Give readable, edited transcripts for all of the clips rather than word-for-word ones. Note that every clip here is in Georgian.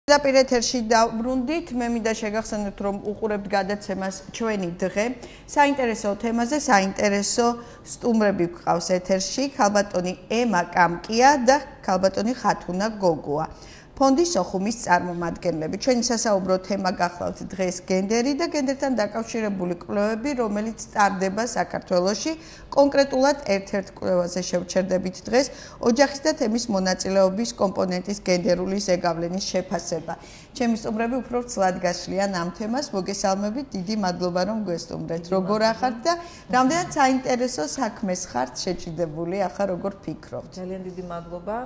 Პირდაპირ ეთერში დავბრუნდით, მე მინდა შეგახსენოთ, რომ უყურებთ გადაცემას ჩვენი დღე. საინტერესო თემაზე, საინტერესო სტუმრები გვყავს ეთერში, ქალბატონი ემა კამკია და ქალბატონი ხათუნა გოგოა. ფონდის ოხუმის წარმომადგენლები. ჩვენი სასაუბრო თემა გახლავთ დღეს გენდერი და გენდერთან დაკავშირებული კვლევები, რომელიც ტარდება საქართველოში. კონკრეტულად ერთ-ერთ კვლევაზე შევჩერდებით დღეს ოჯახის და თემის მონაწილეობის კომპონენტის გენდერული ზეგავლენის შეფასება. ჩემი სტუმრები უფრო ცლად გაშლიან ამ თემას. მოგესალმებით, დიდი მადლობა რომ გვესტუმრეთ. როგორ ახართ და რამდენად საინტერესო საქმეს ხართ შეჭიდებული, ახლა როგორ ფიქრობთ? ძალიან დიდი მადლობა.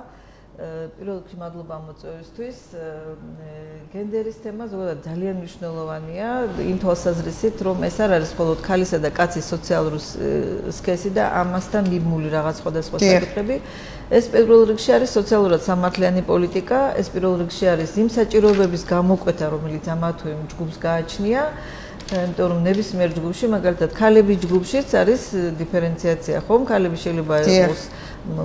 პირველ რიგში მადლობა მოწვევისთვის. გენდერის თემა ზოგადად ძალიან მნიშვნელოვანია იმ თვალსაზრისით, რომ ეს არ არის მხოლოდ ქალისა და კაცის სოციალური სქესი და ამასთან მიბმული რაღაც სხვადასხვა საკითხები. ეს პირველ რიგში არის სოციალურად სამართლიანი პოლიტიკა, ეს პირველ რიგში არის იმ საჭიროებების გამოკვეთა, რომელიც ამა თუ იმ ჯგუფს გააჩნია. იმიტომ რომ ნებისმიერ ჯგუფში, მაგალითად, ქალების ჯგუფშიც არის დიფერენციაცია, ხომ? ქალები შეიძლება იყოს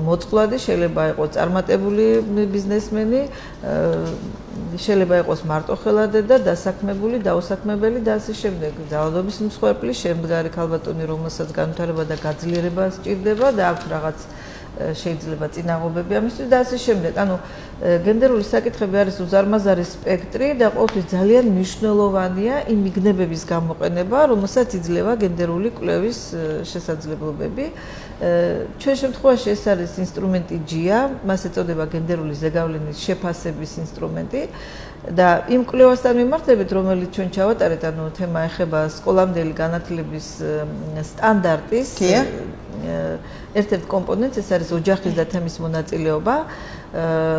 მოწყვლადი, შეიძლება იყოს წარმატებული ბიზნესმენი, შეიძლება იყოს მარტოხელადი და დასაქმებული, დაუსაქმებელი და ასე შემდეგ. ძალადობის მსხვერპლი, შემდგარი ქალბატონი, რომელსაც განვითარება და გაძლიერება სჭირდება და აქვს რაღაც შეიძლება წინაღობები ამისთვის და ასე შემდეგ. ანუ გენდერული საკითხები არის უზარმაზარი სპექტრი და ყოველთვის ძალიან მნიშვნელოვანია იმ მიგნებების გამოყენება, რომელსაც იძლევა გენდერული კვლევის შესაძლებლობები. ჩვენ შემთხვევაში ეს არის ინსტრუმენტი ჯია, მას ეწოდება გენდერული ზეგავლენის შეფასების ინსტრუმენტი და იმ კვლევასთან მიმართებით, რომელიც ჩვენ ჩავატარეთ, ანუ თემა ეხება სკოლამდელი განათლების სტანდარტის ერთ-ერთ კომპონენტს, ეს არის ოჯახის და თემის მონაწილეობა.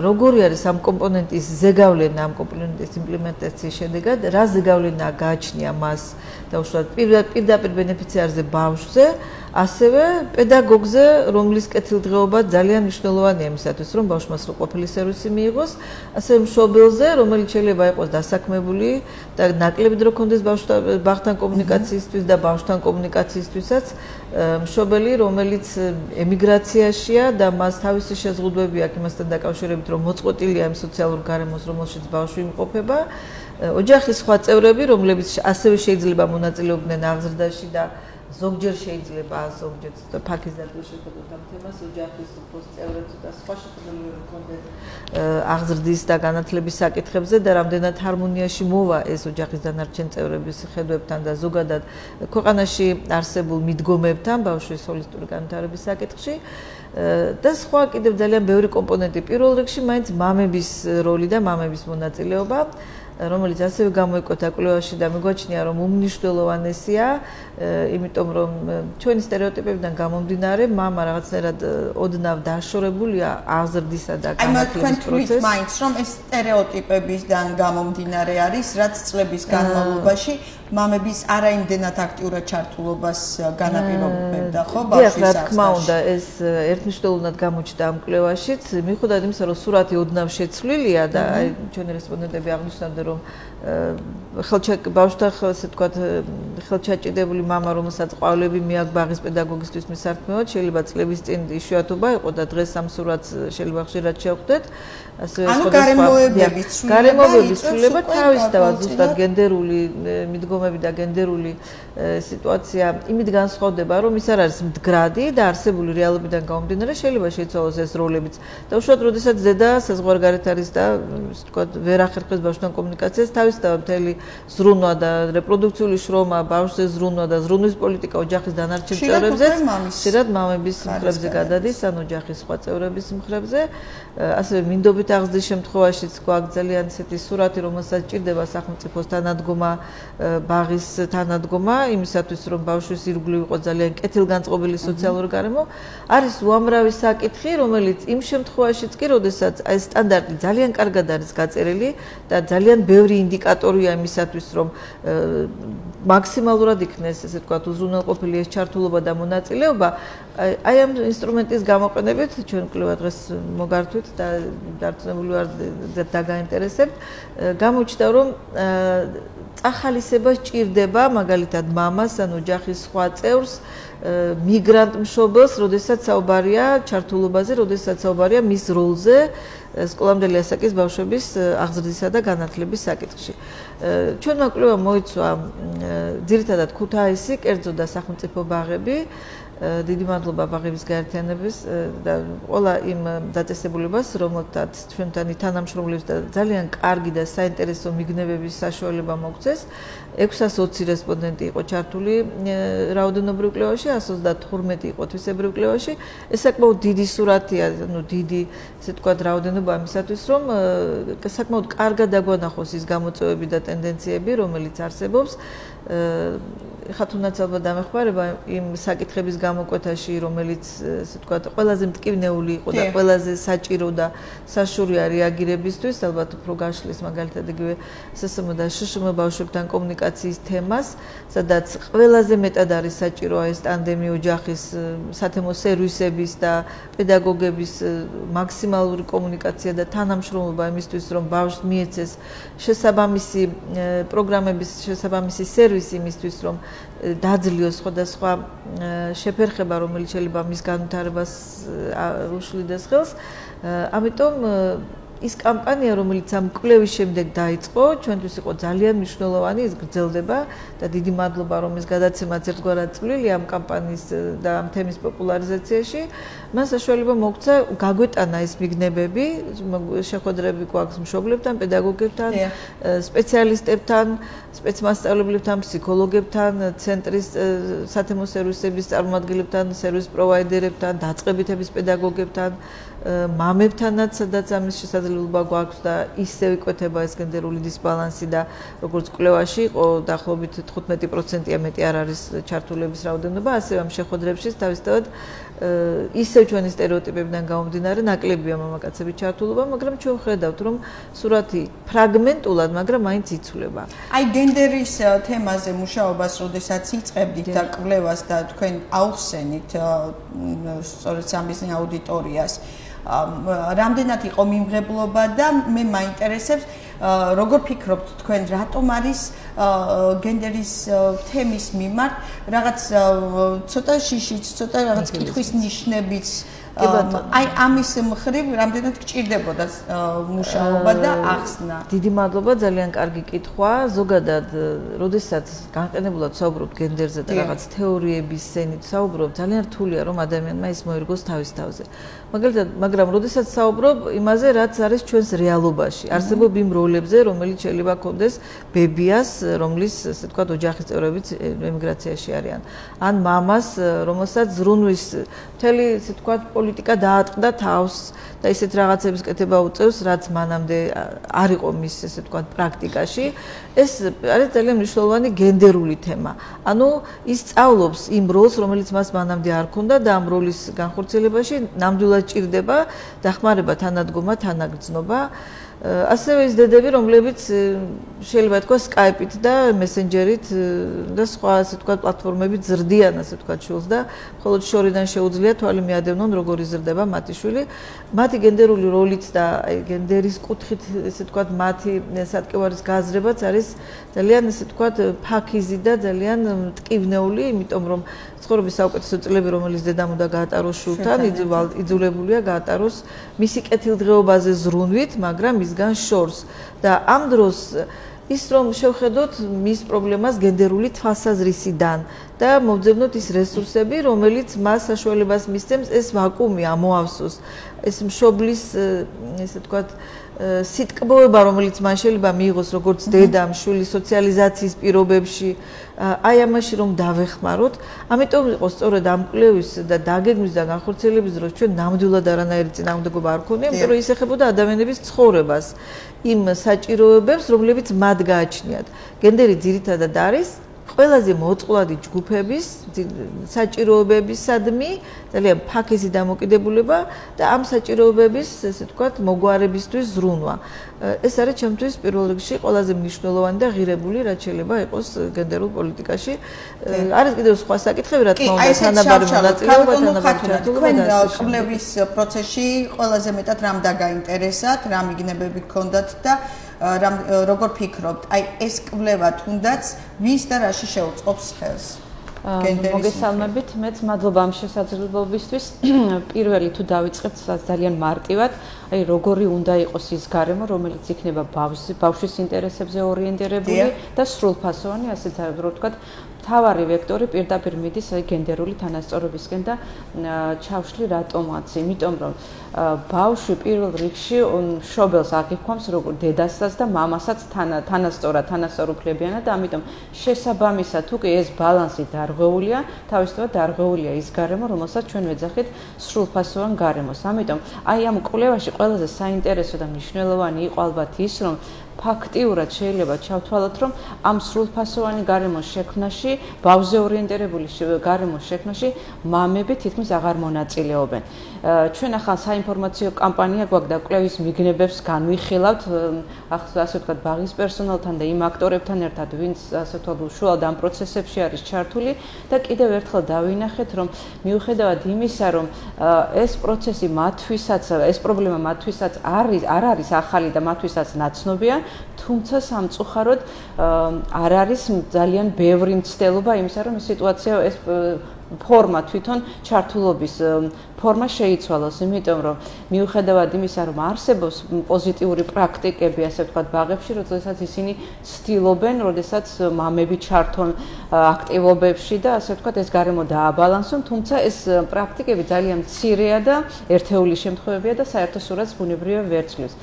როგორი არის ამ კომპონენტის ზეგავლენა, ამ კომპონენტის იმპლემენტაციის შედეგად, რა ზეგავლენა გააჩნია მას დაუშვათ პირდაპირ ბენეფიციარზე ბავშვზე, ასევე პედაგოგზე, რომლის კეთილდღეობა ძალიან მნიშვნელოვანია იმისათვის, რომ ბავშვმა სრულყოფილი სერვისი მიიღოს, ასევე მშობელზე, რომელიც შეიძლება იყოს დასაქმებული და ნაკლები დრო ქონდეს ბავშვთან კომუნიკაციისთვის და ბავშვთან კომუნიკაციისთვისაც, მშობელი, რომელიც ემიგრაციაშია და მას თავისი შეზღუდვები აქვს იმასთან დაკავშირებით, რომ მოწყვეტილია იმ სოციალურ გარემოს, რომელშიც ბავშვი იმყოფება, ოჯახის სხვა წევრები, რომლებიც ასევე შეიძლება მონაწილეობდნენ აღზრდაში და ზოგჯერ შეიძლება ზოგჯერ ფაქის დადლა შეფეთოთ ამ თემას ოჯახის წევრებს და სხვა შეხედულებები ჰქონდეთ აღზრდის და განათლების საკითხებზე და რამდენად ჰარმონიაში მოვა ეს ოჯახის დანარჩენ წევრების ხედვებთან და ზოგადად ქვეყანაში არსებულ მიდგომებთან ბავშვის ჰოლისტური განვითარების საკითხში და სხვა კიდევ ძალიან ბევრი კომპონენტი. პირველ რიგში მაინც მამების როლი და მამების მონაწილეობა, რომელიც ასევე გამოიკვეთა კვლევაში და მიგვაჩნია, რომ უმნიშვნელოვანესია, იმიტომ რომ ჩვენი სტერეოტიპებიდან გამომდინარე, მამა რაღაცნაირად ოდნავ დაშორებულია აღზრდისა და განათლების პროცესში. მაინც რომ ეს სტერეოტიპებიდან გამომდინარე არის, რაც წლების განმავლობაში მამების არაიმდენად აქტიურად ჩართულობას განაპირობებდა, ხო, ბავშვის რა თქმა უნდა, ეს ერთმნიშვნელოვნად გამოჩნდა ამ კვლევაშიც, მიუხედავად იმისა, რომ სურათი ოდნავ შეცვლილია და ჩვენი რესპონდენტები აღნიშნავდნენ, რომ ბავშვთან ასე ვთქვათ, ხელჩაჭიდებული მამა, რომელსაც ყვავლები მიაქვს ბაღის პედაგოგისთვის მისართმევად, შეიძლება წლების წინ იშვიათობა იყო და დღეს ამ სურათს შეიძლება ხშირად შევხვდეთ. ანუ გარემოებების ცვლილება თავისთავად ზუსტად გენდერული მიდგომები და გენდერული სიტუაცია იმით განსხვავდება, რომ ის არ არის მდგრადი და არსებული რეალობიდან გამომდინარე შეიძლება შეიცვალოს ეს როლებიც. და უშუალოდ როდესაც დედა საზღვარგარეთ არის და ასე ვთქვათ, ვერ ახერხებს ბავშვთან კომუნიკაციას, თავისთავად მთელი ზრუნვა და რეპროდუქციული შრომა, ბავშვზე ზრუნვა და ზრუნვის პოლიტიკა ოჯახის დანარჩენ წევრებზე, ხშირად მამების მხრებზე გადადის, ან ოჯახის სხვა წევრების მხრებზე. ასევე მინდობით აღზრდის შემთხვევაშიც გვაქვს ძალიან ისეთი სურათი, რომელსაც ჭირდება სახელმწიფოს თანადგომა, ბაღის თანადგომა, იმისათვის, რომ ბავშვის ირგვლივ იყოს ძალიან კეთილგანწყობილი სოციალური გარემო, არის უამრავი საკითხი, რომელიც იმ შემთხვევაშიც კი, როდესაც ეს სტანდარტი ძალიან კარგად არის გაწერილი და ძალიან ბევრი ინდიკატორია იმისათვის, რომ მაქსიმალურად იქნეს, ესე ვთქვათ, უზრუნველყოფილი ეს ჩართულობა და მონაწილეობა, აი ამ ინსტრუმენტის გამოყენებით ჩვენ კვლევა დღეს მოგართვით და დარწმუნებული ვარ დაგაინტერესებთ. გამოჩნდა, რომ წახალისება სჭირდება მაგალითად მამას ან ოჯახის სხვა წევრს მიგრანტ მშობელს, როდესაც საუბარია ჩართულობაზე, როდესაც საუბარია მის როლზე სკოლამდელი ასაკის ბავშვების აღზრდისა და განათლების საკითხში. ჩვენმა კვლევამ მოიცვა ძირითადად ქუთაისი, კერძო და სახელმწიფო ბაღები. დიდი მადლობა ბაღების გაერთიანების და ყველა იმ დაწესებულებას, რომელთაც ჩვენთან თანამშრომლებს და ძალიან კარგი და საინტერესო მიგნებების საშუალება მოგცეს. 620 რესპონდენტი იყო ჩართული რაოდენობრივ კვლევაში, 132 იყო თვისებრივ კვლევაში. ეს საკმაოდ დიდი სურათია, ანუ დიდი, ესე ვთქვათ, რაოდენობა ამისათვის, რომ საკმაოდ კარგად დაგვანახოს ის გამოწვევები და ტენდენციები, რომელიც არსებობს. ხა თუნდაც ალბათ დამეხმარება იმ საკითხების გამოკვეთაში, რომელიც ესე ვთქვათ, ყველაზე მტკივნეული იყო და ყველაზე საჭირო და საშურია რეაგირებისთვის, ალბათ უფრო გაშლის მაგალითად იგივე SSM და SSM ბავშვებთან კომუნიკაციის თემას, სადაც ყველაზე მეტად არის საჭირო ეს ტანდემი ოჯახის სათემო სერვისების და პედაგოგების მაქსიმალური კომუნიკაცია და თანამშრომლობა იმისთვის, რომ ბავშვს მიეცეს შესაბამისი პროგრამების, შესაბამისი სერვისი იმისთვის, რომ დაძლიოს სხვადასხვა შეფერხება, რომელიც შეიძლება მის განვითარებას უშლიდეს ხელს. ამიტომ ის კამპანია, რომელიც ამ კვლევის შემდეგ დაიწყო, ჩვენთვის იყო ძალიან მნიშვნელოვანი, ის გრძელდება და დიდი მადლობა, რომ ეს გადაცემაც ერთგვარად წვლილი ამ კამპანიის და ამ თემის პოპულარიზაციაში. მან საშუალება მოგცა გაგვეტანა ეს მიგნებები, შეხვედრები გვაქვს მშობლებთან, პედაგოგებთან, სპეციალისტებთან, სპეცმასწავლებლებთან, ფსიქოლოგებთან, ცენტრის სათემო სერვისების წარმომადგენლებთან, სერვის პროვაიდერებთან, დაწყებითების პედაგოგებთან, მამებთანაც, სადაც ამის შესაძლებლობა გვაქვს და ისევ იკვეთება ეს გენდერული დისბალანსი და როგორც კვლევაში იყო დაახლოებით 15%-ია მეტი არ არის ჩართულების რაოდენობა, ასევე ამ შეხვედრებში თავისთავად ისევ ჩვენი სტერეოტიპებიდან გამომდინარე ნაკლებია მამაკაცების ჩართულობა, მაგრამ ჩვენ ვხედავთ, რომ სურათი ფრაგმენტულად, მაგრამ მაინც იცვლება. აი გენდერის თემაზე მუშაობას, როდესაც იწყებდით და კვლევას და თქვენ აუხსენით სწორედ სამიზნე აუდიტორიას, რამდენად იყო მიმღებლობა და მე მაინტერესებს როგორ ფიქრობთ თქვენ რატომ არის გენდერის თემის მიმართ რაღაც ცოტა შიშიც, ცოტა რაღაც კითხვის ნიშნებიც აი ამის მხრივ რამდენად გჭირდებოდა მუშაობა და ახსნა. დიდი მადლობა, ძალიან კარგი კითხვა. ზოგადად, როდესაც განყენებულად საუბრობთ გენდერზე და რაღაც თეორიების სენით საუბრობთ, ძალიან რთულია რომ ადამიანმა ის მოერგოს თავის თავზე. მაგალითად, მაგრამ როდესაც საუბრობ იმაზე, რაც არის ჩვენს რეალობაში, არსებობ იმ როლებზე, რომელიც შეიძლება ჰქონდეს ბებიას, რომლის, ასე ვთქვათ, ოჯახის წევრებიც ემიგრაციაში არიან. ან მამას, რომელსაც ზრუნვის მთელი, ასე ვთქვათ, პოლიტიკა დაატყდა თავს და ისეთ რაღაცების კეთება უწევს, რაც მანამდე არ იყო მის, ესე ვთქვათ, პრაქტიკაში. ეს არის ძალიან მნიშვნელოვანი გენდერული თემა. ანუ ის სწავლობს იმ როლს, რომელიც მას მანამდე არ ჰქონდა და ამ როლის განხორციელებაში ნამდვილად ჭირდება დახმარება, თანადგომა, თანაგრძნობა. ასევე ის დედები, რომლებიც შეიძლება თქვა Skype-ით და Messenger-ით და სხვა ასე თქვა პლატფორმებით ზრდიან ასე თქვა შულს და მხოლოდ შორიდან შეუძლია თვალი მიადევნონ როგორი ზრდება მათი შვილი. მათი გენდერული როლიც და გენდერის კუთხით ასე თქვა მათი სატკივარის გაზრებაც არის ძალიან ასე თქვა ფაქიზი და ძალიან მტკივნეული, იმიტომ რომ ცხოვრების საუკეთესო წლები, რომელიც დედამ უნდა გაატაროს შულთან, იძულებულია გაატაროს მისი კეთილდღეობაზე ზრუნვით, მაგრამ მისგან შორს და ამ დროს ის რომ შევხედოთ მის პრობლემას გენდერული თვალსაზრისიდან და მოვძებნოთ ის რესურსები, რომელიც მას საშუალებას მისცემს ეს ვაკუუმი ამოავსოს, ეს მშობლის ესე ვთქვათ სიტკბოება, რომელიც მან შეიძლება მიიღოს როგორც დედამ, შვილის სოციალიზაციის პირობებში, აი ამაში რომ დავეხმაროთ. ამიტომ იყო სწორედ ამ კვლევის და დაგეგმვის და განხორციელების დროს ჩვენ ნამდვილად არანაირი წინააღმდეგობა არ ქონია, იმიტომ რომ ის ეხებოდა ადამიანების ცხოვრებას, იმ საჭიროებებს, რომლებიც მათ გააჩნიათ. გენდერი ძირითადად არის ყველაზე მოწყვლადი ჯგუფების საჭიროებებისადმი, ძალიან ფაქიზი დამოკიდებულება და ამ საჭიროებების, ესე ვთქვათ, მოგვარებისთვის ზრუნვა. ეს არის ჩემთვის პირველ რიგში ყველაზე მნიშვნელოვანი და ღირებული, რაც შეიძლება იყოს გენდერულ პოლიტიკაში. არის კიდევ სხვა საკითხები, რა თქმა უნდა, თანაბარი მონაწილეობა, თანაბარი ჩართულობა და ასე შემდეგ. კვლევის პროცესში ყველაზე მეტად რამ დაგაინტერესათ, რა მიგნებები გქონდათ და როგორ ფიქრობთ, აი ეს კვლევა თუნდაც ვის და რაში შეუწყობს ხელს? გენდერის მოგესალმებით, მეც მადლობა ამ შესაძლებლობისთვის. პირველი თუ დავიწყებთ ძალიან მარტივად, აი როგორი უნდა იყოს ის გარემო, რომელიც იქნება ბავშვის ინტერესებზე ორიენტირებული და სრულფასოვანი, ასეც რო ვთქვათ, თავარი ვექტორი პირდაპირ მიდის აი გენდერული თანასწორობისკენ და ჩავშლი რატომაც, იმიტომ რომ ბავშვი პირველ რიგში მშობელს აღიქვამს როგორც დედასაც და მამასაც თანასწორუფლებიანად და ამიტომ შესაბამისად თუ კი ეს ბალანსი დარღვეულია, თავისთავად დარღვეულია ის გარემო, რომელსაც ჩვენ ვეძახით სრულფასოვან გარემოს. ამიტომ აი ამ კვლევაში ყველაზე საინტერესო და მნიშვნელოვანი იყო ალბათ ის, რომ ფაქტიურად შეიძლება ჩავთვალოთ, რომ ამ სრულფასოვანი გარემოს შექმნაში, ბავშვზე ორიენტირებული გარემოს შექმნაში მამები თითქმის აღარ მონაწილეობენ. ჩვენ ახლა საინფორმაციო კამპანია გვაქვს და კვლევის მიგნებებს განვიხილავთ, ასე ვთქვათ, ბაღის პერსონალთან და იმ აქტორებთან ერთად, ვინც ასე ვთქვათ, უშუალოდ ამ პროცესებში არის ჩართული და კიდევ ერთხელ დავინახეთ, რომ მიუხედავად იმისა, რომ ეს პროცესი მათთვისაც, ეს პრობლემა მათთვისაც არ არის ახალი და მათთვისაც ნაცნობია, თუმცა სამწუხაროდ არ არის ძალიან ბევრი მცდელობა იმისა, რომ სიტუაცია ეს ფორმა თვითონ ჩართულობის ფორმა შეიცვალოს, იმიტომ რომ მიუხედავად იმისა, რომ არსებობს პოზიტიური პრაქტიკები, ასე ვთქვათ, ბაღებში, როდესაც ისინი ცდილობენ, როდესაც მამები ჩართონ აქტივობებში და ასე ვთქვათ, ეს გარემო დააბალანსონ, თუმცა ეს პრაქტიკები ძალიან მცირეა და ერთეული შემთხვევებია და საერთო სურათს ბუნებრივია ვერ ცვლის.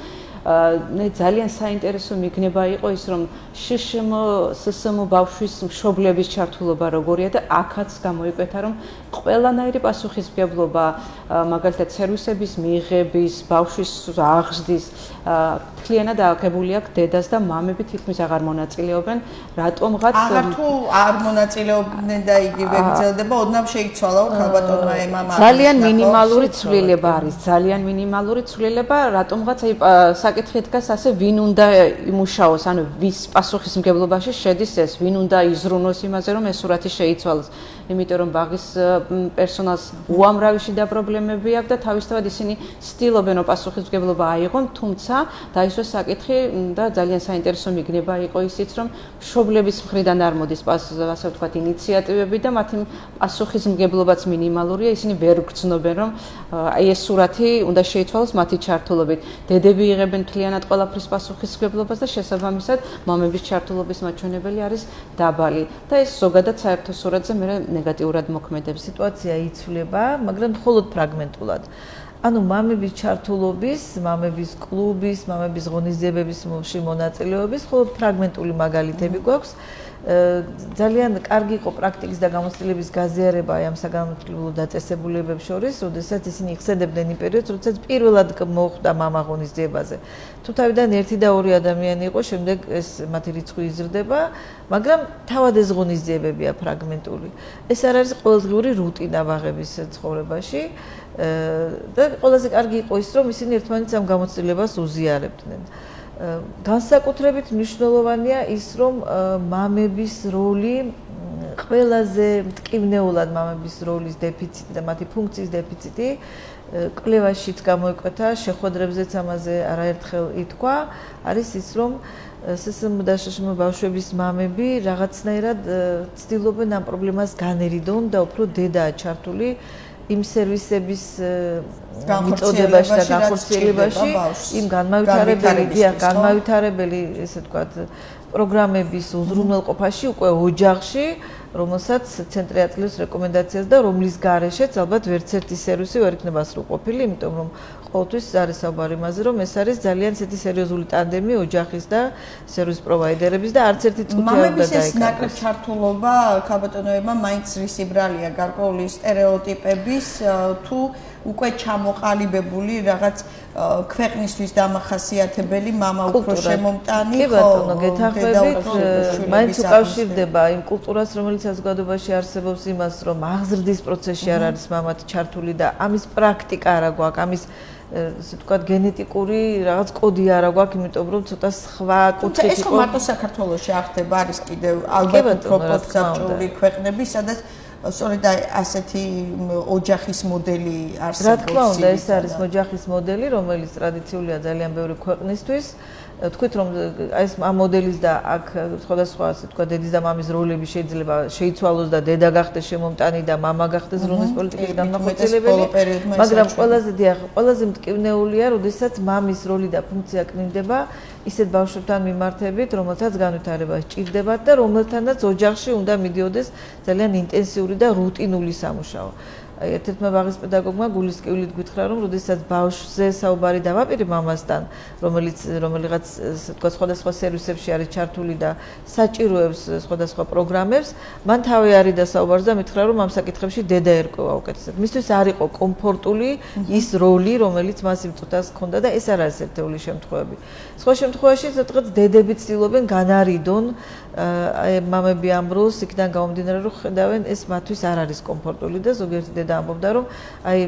ძალიან საინტერესო მიგნება იყო ის, რომ ΣΣმ ბავშვის მშობლების ჩართულობა როგორია და აქაც გამოიკვეთა, რომ ყველანაირი პასუხისმგებლობა, მაგალითად სერვისების მიღების, ბავშვის აღზრდის, მთლიანად აღებული აქვს დედას და მამები თითქმის აღარ მონაწილეობენ, რატომღაც აღარ თუ არ მონაწილეობდნენ და იგივე გრძელდება, ოდნავ შეიცვალა ქალბატონმა ემამ. ძალიან მინიმალური ცვლილება არის, ძალიან მინიმალური ცვლილება, რატომღაც აი საკითხი დგას ასე, ვინ უნდა იმუშაოს, ანუ ვის პასუხისმგებლობაში შედის ეს, ვინ უნდა იზრუნოს იმაზე, რომ ეს სურათი შეიცვალოს. იმიტომ რომ ბაღის პერსონალს უამრავი შიდა პრობლემები აქვს და თავისთავად ისინი ცდილობენ რომ პასუხისმგებლობა აიღონ, თუმცა დაისვეს საკითხი და ძალიან საინტერესო მიგნება იყო ისიც, რომ მშობლების მხრიდან არ მოდის ასე ვთქვათ ინიციატივები და მათი პასუხისმგებლობაც მინიმალურია, ისინი ვერ გრძნობენ რომ აი ეს სურათი უნდა შეიცვალოს მათი ჩართულობით. დედები იღებენ მთლიანად ყველაფრის პასუხისმგებლობას და შესაბამისად მამების ჩართულობის მაჩვენებელი არის დაბალი და ეს ზოგადად საერთო სურათზე მე ნეგატიურად მოქმედებს. სიტუაცია იცვლება, მაგრამ მხოლოდ ფრაგმენტულად. ანუ მამების ჩართულობის, მამების კლუბის, მამების ღონისძიებების მონაწილეობის მხოლოდ ფრაგმენტული მაგალითები გვაქვს. ძალიან კარგი იყო პრაქტიკის და გამოცდილების გაზიარება ამ საგანმანათლებლო დაწესებულებებს შორის, როდესაც ისინი იხსენებდნენ იმ პერიოდს, როდესაც პირველად მოხვდა მამა ღონისძიებაზე. თუ თავიდან 1 და 2 ადამიანი იყო, შემდეგ ეს მათი რიცხვი იზრდება, მაგრამ თავად ეს ღონისძიებებია ფრაგმენტული. ეს არ არის ყოველდღიური რუტინა ბაღების ცხოვრებაში და ყველაზე კარგი იყო ის, რომ ისინი ერთმანეთს ამ გამოცდილებას უზიარებდნენ. განსაკუთრებით მნიშვნელოვანია ის, რომ მამების როლი ყველაზე მტკივნეულად მამების როლის დეფიციტი და მათი ფუნქციის დეფიციტი კვლევაშიც გამოიკვეთა, შეხვედრებზეც ამაზე არაერთხელ ითქვა, არის ის, რომ ΣΣმ და შშმ ბავშვების მამები რაღაცნაირად ცდილობენ ამ პრობლემას განერიდონ და უფრო დედაა ჩართული იმ სერვისების მიწოდებაში და განხორციელებაში, იმ განმავითარებელი, ესე ვთქვათ, პროგრამების უზრუნველყოფაში, უკვე ოჯახში, რომელსაც ცენტრი აწლის რეკომენდაციას და რომლის გარეშეც ალბათ ვერც ერთი სერვისი ვერ იქნება სრულყოფილი, იმიტომ რომ ყოველთვის არის საუბარი იმაზე, რომ ეს არის ძალიან ისეთი სერიოზული ტანდემი ოჯახის და სერვის პროვაიდერების და არც ერთი წუთი არ უნდა მამების ეს ნაკლებ ჩართულობა ქალბატონებმა მაინც რისი ბრალია გარკვეული სტერეოტიპების თუ უკვე ჩამოყალიბებული რაღაც ქვეყნისთვის დამახასიათებელი მამა უფრო შემომტანი ხო? კი ბატონო, გეთანხმებით, მაინც უკავშირდება იმ კულტურას, რომელიც საზოგადოებაში არსებობს იმას, რომ აღზრდის პროცესში არ არის მამათი ჩართული და ამის პრაქტიკა არა გვაქვს, ამის ასე ვთქვათ, გენეტიკური რაღაც კოდი არა გვაქვს, იმიტომ რომ ცოტა სხვა კუთხით იყო. ეს ხო მარტო საქართველოში არ ხდება, არის კიდევ ალბათ პროპორციული ქვეყნები, სადაც სწორედ ასეთი ოჯახის მოდელი არსებობს. რა თქმა უნდა, ეს არის ოჯახის მოდელი, რომელიც ტრადიციულია ძალიან ბევრი ქვეყნისთვის. თქვით რომ აი ეს ამ მოდელის და აქ სხვადასხვა ასე თქვა დედის და მამის როლები შეიძლება შეიცვალოს და დედა გახდეს შემომტანი და მამა გახდეს რონის პოლიტიკის განმახვეწილებელი, მაგრამ ყველაზე მტკივნეულია, როდესაც მამის როლი და ფუნქცია კნინდება ისეთ ბავშვებთან მიმართებით, რომელთაც განვითარება სჭირდებათ და რომელთანაც ოჯახში უნდა მიდიოდეს ძალიან ინტენსიური და რუტინული სამუშაო. ერთ-ერთმა ბაღის პედაგოგმა გულისკევლით გითხრა, რომ როდესაც ბავშვზე საუბარი დავაპირე მამასთან, რომელიღაც თქვა სხვადასხვა სერვისებში არის ჩართული და საჭიროებს სხვადასხვა პროგრამებს, მან თავი არიდა საუბარს და მითხრა, რომ ამ საკითხებში დედა ერკვევა უკეთესად. მისთვის არ იყო კომფორტული ის როლი, რომელიც მას იმ წუთას ჰქონდა და ეს არ არის ერთეული შემთხვევები. სხვა შემთხვევაში სადღაც დედები ცდილობენ განარიდონ მამები ამ როლს, იქიდან გამომდინარე, რომ ხედავენ ეს მათთვის არ არის კომფორტული და ზოგიერთი დედა ამბობდა, რომ აი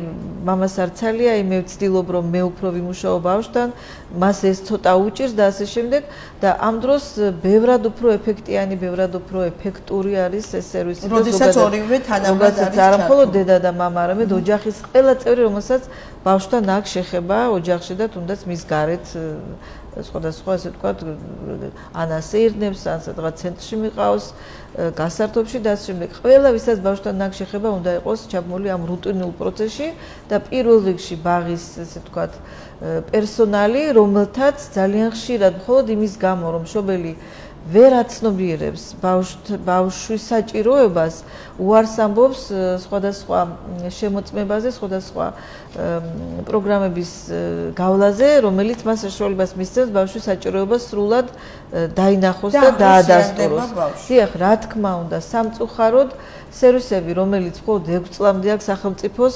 მამას არცალია, აი მე ვცდილობ, რომ მე უფრო ვიმუშაო ბავშვთან, მას ეს ცოტა უჭირს და ასე შემდეგ და ამ დროს ბევრად უფრო ეფექტიანი, ბევრად უფრო ეფექტური არის ეს სერვისი. როდესაც ორივე თანაბრად არის. არა მხოლოდ დედა და მამა, არამედ ოჯახის ყველა წევრი, რომელსაც ბავშვთან აქვს შეხება ოჯახში და თუნდაც მის გარეთ სხვადასხვა ასე ვთქვათ, ან ასეირნებს, ან სადღაც ცენტრში მიყავს, გასართობში და ასე შემდეგ. ყველა ვისაც ბავშვთან აქვს შეხება, უნდა იყოს ჩაბმული ამ რუტინულ პროცესში და პირველ რიგში ბაღის ასე ვთქვათ, პერსონალი, რომელთაც ძალიან ხშირად მხოლოდ იმის გამო, რომ მშობელი ვერ აცნობიერებს ბავშვის საჭიროებას, უარს ამბობს სხვადასხვა შემოწმებაზე, სხვადასხვა პროგრამების გავლაზე, რომელიც მას საშუალებას მისცემს ბავშვის საჭიროებას სრულად დაინახოს და დაადასტუროს. დიახ, რა თქმა უნდა, სამწუხაროდ სერვისები, რომელიც მხოლოდ 6 წლამდე აქვს სახელმწიფოს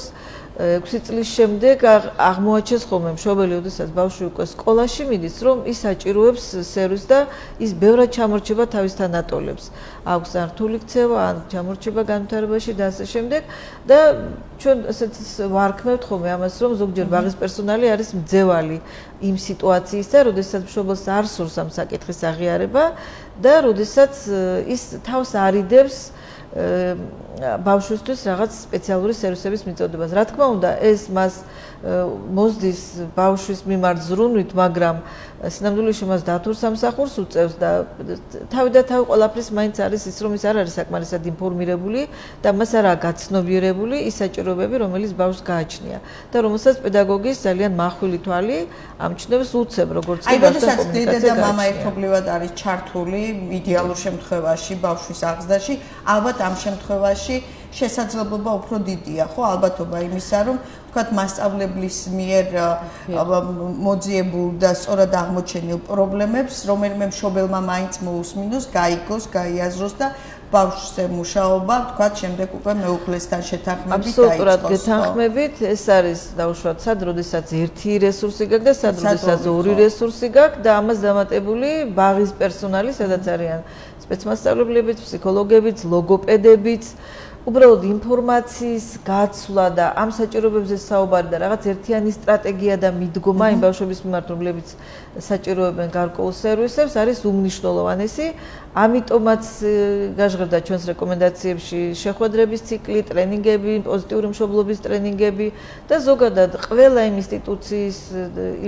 6 წლის შემდეგ აღმოაჩენს ხოლმე მშობელი, ოდესაც ბავშვი უკვე სკოლაში მიდის, რომ ის საჭიროებს სერვისს და ის ბევრად ჩამორჩება თავის თანატოლებს. აქვს ან რთული ქცევა, ან ჩამორჩება განვითარებაში და ასე შემდეგ და ჩვენ ასეთ ვარქმევთ ხოლმე ამას, რომ ზოგჯერ ბაღის პერსონალი არის მძევალი იმ სიტუაციისა, როდესაც მშობელს არ სურს ამ საკითხის აღიარება და როდესაც ის თავს არიდებს ბავშვისთვის რაღაც სპეციალური სერვისების მიწოდებას. რა თქმა უნდა, ეს მას მოსდის ბავშვის მიმართ ზრუნვით, მაგრამ სინამდვილეში მას დათურ სამსახურს უწევს და თავი და თავი ყველაფრის მაინც არის ის, რომ ის არ არის საკმარისად ინფორმირებული და მას არაა გაცნობიერებული ის საჭიროებები, რომელიც ბავშვს გააჩნია და რომელსაც პედაგოგის ძალიან მახვილი თვალი ამ ჩნევს უცებ, როგორც კი ბავშვთან კომუნიკაცია. აი, და მამა ერთობლივად არის ჩართული იდეალურ შემთხვევაში ბავშვის აღზრდაში, ალბათ ამ შემთხვევაში შესაძლებლობა უფრო დიდია, ხო, ალბათობა იმისა, რომ ვთქვათ, მასწავლებლის მიერ მოძიებულ და სწორად აღმოჩენილ პრობლემებს, რომელიმე მშობელმა მაინც მოусმინოს, გაიგოს, გაიაზროს და ბავშვზე მუშაობა, ვთქვათ, შემდეგ უკვე მეუღლესთან შეთანხმებით დაიწყოს. აბსოლუტურად გეთანხმებით, ეს არის დაუშვათ სად, როდესაც ერთი რესურსი გაქვს და სად, როდესაც ორი რესურსი გაქვს და ამას დამატებული ბაღის პერსონალი, სადაც არიან სპეცმასწავლებლებიც, ფსიქოლოგებიც, ლოგოპედებიც, უბრალოდ ინფორმაციის გაცვლა და ამ საჭიროებებზე საუბარი და რაღაც ერთიანი სტრატეგია და მიდგომა იმ ბავშვების მიმართ, რომლებიც საჭიროებენ გარკვეულ სერვისებს, არის უმნიშვნელოვანესი. ამიტომაც გაჟღერდა ჩვენს რეკომენდაციებში შეხვედრების ციკლი, ტრენინგები, პოზიტიური მშობლობის ტრენინგები და ზოგადად ყველა იმ ინსტიტუციის,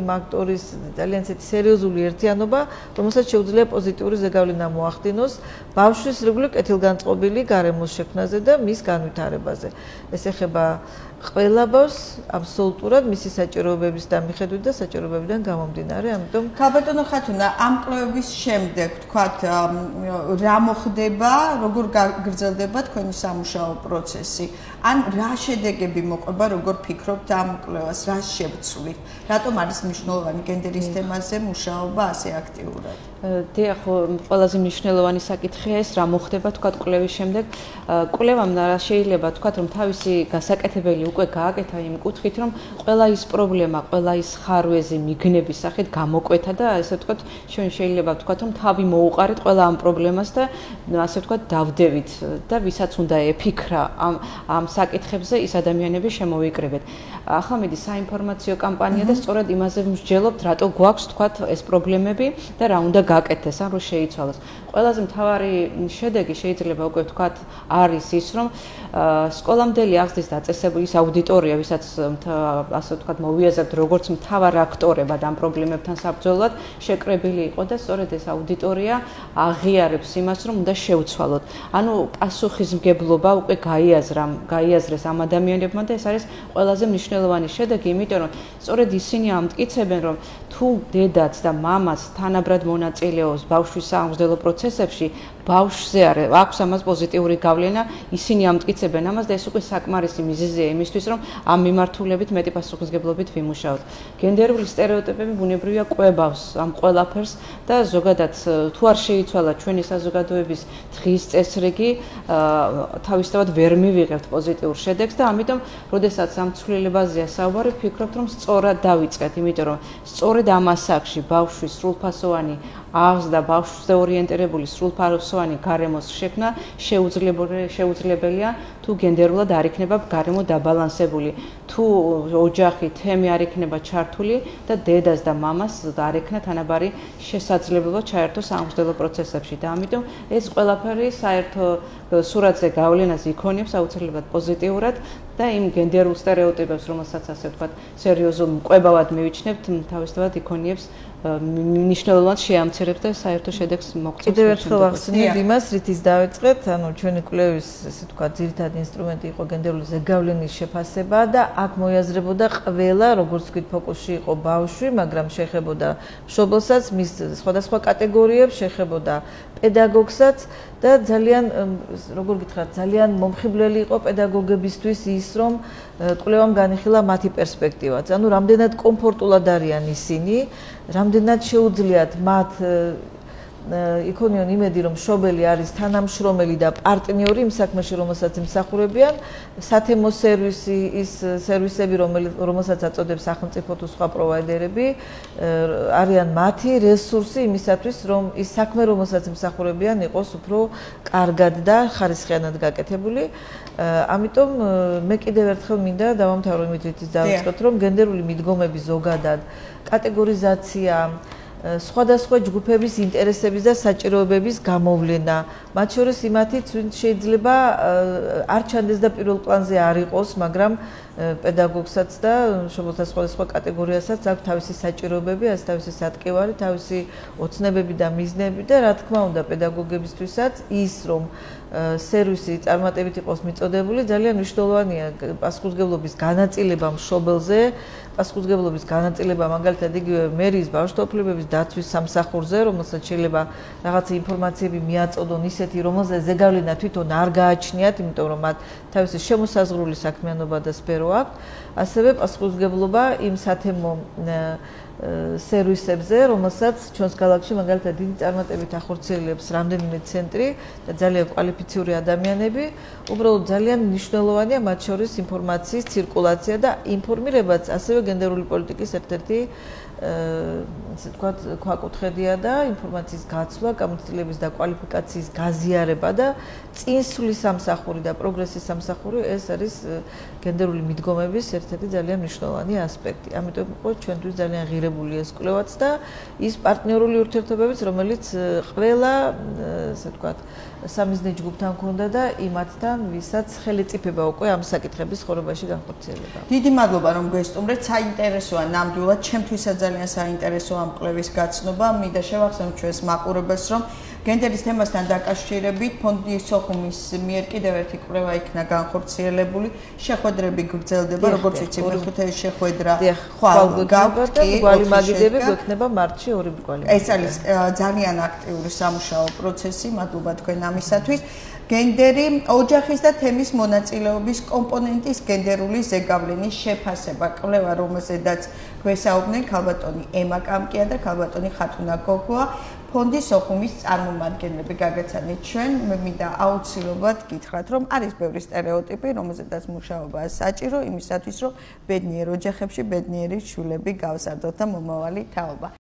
იმ აქტორის ძალიან სერიოზული ერთიანობა, რომელსაც შეუძლია პოზიტიური ზეგავლენა მოახდინოს ბავშვის ირგვლივ კეთილგანწყობილი გარემოს შექმნაზე და მის განვითარებაზე. ეს ეხება ყველა ბავშვს აბსოლუტურად მისი საჭიროებების და მიხედვით და საჭიროებებიდან გამომდინარე, ამიტომ ქალბატონო ხათუნა, ამ კვლევების შემდეგ, თქვათ, რა მოხდება, როგორ გაგრძელდება თქვენი სამუშაო პროცესი? ან რა შედეგები მოყვება, როგორ ფიქრობთ ამ კვლევას, რა შევცვლით? რატომ არის მნიშვნელოვანი გენდერის თემაზე მუშაობა ასე აქტიურად? დიახ, ყველაზე მნიშვნელოვანი საკითხია ეს, რა მოხდება თქვათ კვლევის შემდეგ. კვლევამ შეიძლება თქვათ, რომ თავისი გასაკეთებელი უკვე გააკეთა იმ კუთხით, რომ ყველა ის პრობლემა, ყველა ის ხარვეზი მიგნების სახით გამოკვეთა და ასე ვთქვათ, ჩვენ შეიძლება ვთქვათ, რომ თავი მოუყარეთ ყველა ამ პრობლემას და ასე ვთქვათ, დავდევით და ვისაც უნდა ეფიქრა ამ საკითხებზე, ის ადამიანები შემოვიკრიბეთ. ახლა მიდის საინფორმაციო კამპანია და სწორად იმაზე ვმსჯელობთ, რატო გვაქვს თქვათ ეს პრობლემები და რა უნდა გაკეთდეს, ან რომ შეიცვალოს. ყველაზე მთავარი შედეგი შეიძლება უკვე ვთქვათ არის ის, რომ სკოლამდელი აღზრდის დაწესებულის აუდიტორია, ვისაც ასე ვთქვათ, მოვიაზებთ როგორც მთავარ აქტორებად ამ პრობლემებთან საბრძოლოდ, შეკრებილი იყო და სწორედ ეს აუდიტორია აღიარებს იმას, რომ უნდა შევცვალოთ. ანუ პასუხისმგებლობა უკვე გაიაზრეს ამ ადამიანებმა და ეს არის ყველაზე მნიშვნელოვანი შედეგი, იმიტომ რომ სწორედ ისინი ამტკიცებენ, რომ თუ დედაც და მამაც თანაბრად მონაწილეობს ბავშვის საამზრდელო პროცესებში, ბავშვზე აქვს ამას პოზიტიური გავლენა, ისინი ამტკიცებენ ამას და ეს უკვე საკმარისი მიზეზია იმისთვის, რომ ამ მიმართულებით მეტი პასუხისმგებლობით ვიმუშაოთ. გენდერული სტერეოტიპები ბუნებრივია კვებავს ამ ყველაფერს და ზოგადად თუ არ შეიცვალა ჩვენი საზოგადოების დღის წესრიგი, თავისთავად ვერ მივიღებთ პოზიტიურ შედეგს და ამიტომ, როდესაც ამ ცვლილებაზეა საუბარი, ვფიქრობთ, რომ სწორად დავიწყეთ, იმიტომ რომ სწორედ ამ ასაკში ბავშვის სრულფასოვანი აღზრდა, ბავშვზე ორიენტირებული სრულფასოვანი გარემოს შექმნა შეუძლებელია, თუ გენდერულად არ იქნება გარემო დაბალანსებული, თუ ოჯახი, თემი არ იქნება ჩართული და დედას და მამას არ ექნა თანაბარი შესაძლებლობა ჩაერთოს სამგზელო პროცესებში და ამიტომ ეს ყველაფერი საერთო სურათზე გავლენას იქონიებს აუცილებლად პოზიტიურად და იმ გენდერულ სტერეოტიპებს, რომელსაც ასე ვთქვათ, სერიოზულ მკვლევად მივიჩნევთ, თავისთავად იქონიებს მნიშვნელოვნად შეამცირებს და საერთო შედეგს მოგწევს. კიდევ ერთხელ ვახსენებ იმას, რითიც დავიწყეთ, ანუ ჩვენი კვლევის, ესე ვთქვათ, ძირითადი ინსტრუმენტი იყო გენდერული ზეგავლენის შეფასება და აქ მოიაზრებოდა ყველა, როგორც ვთქვით, ფოკუსში იყო ბავშვი, მაგრამ შეეხებოდა მშობელსაც, მის სხვადასხვა კატეგორიებს, შეეხებოდა პედაგოგსაც და ძალიან, როგორ გითხრათ, ძალიან მომხიბვლელი იყო პედაგოგებისთვის ის, რომ კვლევამ განიხილა მათი პერსპექტივაც. ანუ რამდენად კომფორტულად არიან ისინი, რამდენად შეუძლიათ მათ იქონიონ იმედი, რომ მშობელი არის თანამშრომელი და პარტნიორი იმ საქმეში, რომელსაც იმსახურებიან, სათემო სერვისი, ის სერვისები, რომელსაც აწოდებს სახელმწიფო თუ სხვა პროვაიდერები, არიან მათი რესურსი იმისათვის, რომ ის საქმე, რომელსაც იმსახურებიან, იყოს უფრო კარგად და ხარისხიანად გაკეთებული. ამიტომ მე კიდევ ერთხელ მინდა დავამთავრო იმით, რითიც დავიწყეთ, რომ გენდერული მიდგომები ზოგადად, კატეგორიზაცია, სხვადასხვა ჯგუფების ინტერესების და საჭიროებების გამოვლენა, მათ შორის იმათიც, ვინც შეიძლება არ ჩანდეს და პირველ პლანზე არ იყოს, მაგრამ პედაგოგსაც და მშობელთა სხვადასხვა კატეგორიასაც აქვს თავისი საჭიროებები, ასე თავისი სატკივარი, თავისი ოცნებები და მიზნები და რა თქმა უნდა პედაგოგებისთვისაც ის, რომ სერვისი წარმატებით იყოს მიწოდებული, ძალიან მნიშვნელოვანია პასუხისმგებლობის განაწილება მშობელზე, პასუხისმგებლობის განაწილება მაგალითად იგივე მერის ბავშვთა უფლებების დაცვის სამსახურზე, რომელსაც შეიძლება რაღაცა ინფორმაციები მიაწოდონ ისეთი, რომელზეც ზეგავლენა თვითონ არ გააჩნიათ, იმიტომ რომ მათ თავისი შემოსაზღვრული საქმიანობა და სფერო აქვთ, ასევე პასუხისმგებლობა იმ სათემო სერვისებზე, რომელსაც ჩვენს ქალაქში მაგალითად დიდი წარმატებით ახორციელებს რამდენიმე ცენტრი და ძალიან კვალიფიციური ადამიანები, უბრალოდ ძალიან მნიშვნელოვანია მათ შორის ინფორმაციის ცირკულაცია და ინფორმირებაც ასევე გენდერული პოლიტიკის ერთ-ერთი ასე ვთქვათ, ქვაკუთხედია და ინფორმაციის გაცვლა, გამოცდილების და კვალიფიკაციის გაზიარება და წინსვლის სამსახური და პროგრესის სამსახური ეს არის გენდერული მიდგომების ერთ-ერთი ძალიან მნიშვნელოვანი ასპექტი. ამიტომ იყო ჩვენთვის ძალიან ღირებული ეს კვლევაც და ის პარტნიორული ურთიერთობებიც, რომელიც ყველა, ასე ვთქვათ, სამიზნე ჯგუფთან ქონდა და იმათთან, ვისაც ხელიწიფება უკვე ამ საკითხების ხორებაში განხორციელება. დიდი მადლობა, რომ გვესტუმრეთ. საინტერესოა ნამდვილად, ჩემთვისაც ძალიან საინტერესოა ამ კვლევის გაცნობა. მინდა შევახსენოთ ჩვენს მაყურებელს, რომ გენდერის თემასთან დაკავშირებით ფონდი სოხუმის მიერ კიდევ ერთი კვლევა იქნა განხორციელებული. შეხვედრები გრძელდება, როგორც ვიცი, მეხუთე შეხვედრა ხვალ გაქვთ და გვალი მაგიდები გვექნება მარტში 2 გვალი. ეს არის ძალიან აქტიური სამუშაო პროცესი, მადლობა თქვენ ამისათვის. გენდერი, ოჯახის და თემის მონაწილეობის კომპონენტის გენდერული ზეგავლენის შეფასება. კვლევა, რომელზედაც გვესაუბრნენ ქალბატონი ემა კამკია და ქალბატონი ხათუნა გოგოა. ფონდი სოხუმის წარმომადგენლები გაგაცანეთ ჩვენ, მე მინდა აუცილებლად გითხრათ, რომ არის ბევრი სტერეოტიპი, რომელზედაც მუშაობაა საჭირო იმისათვის, რომ ბედნიერ ოჯახებში ბედნიერი შვილები გავზარდოთ და მომავალი თაობა.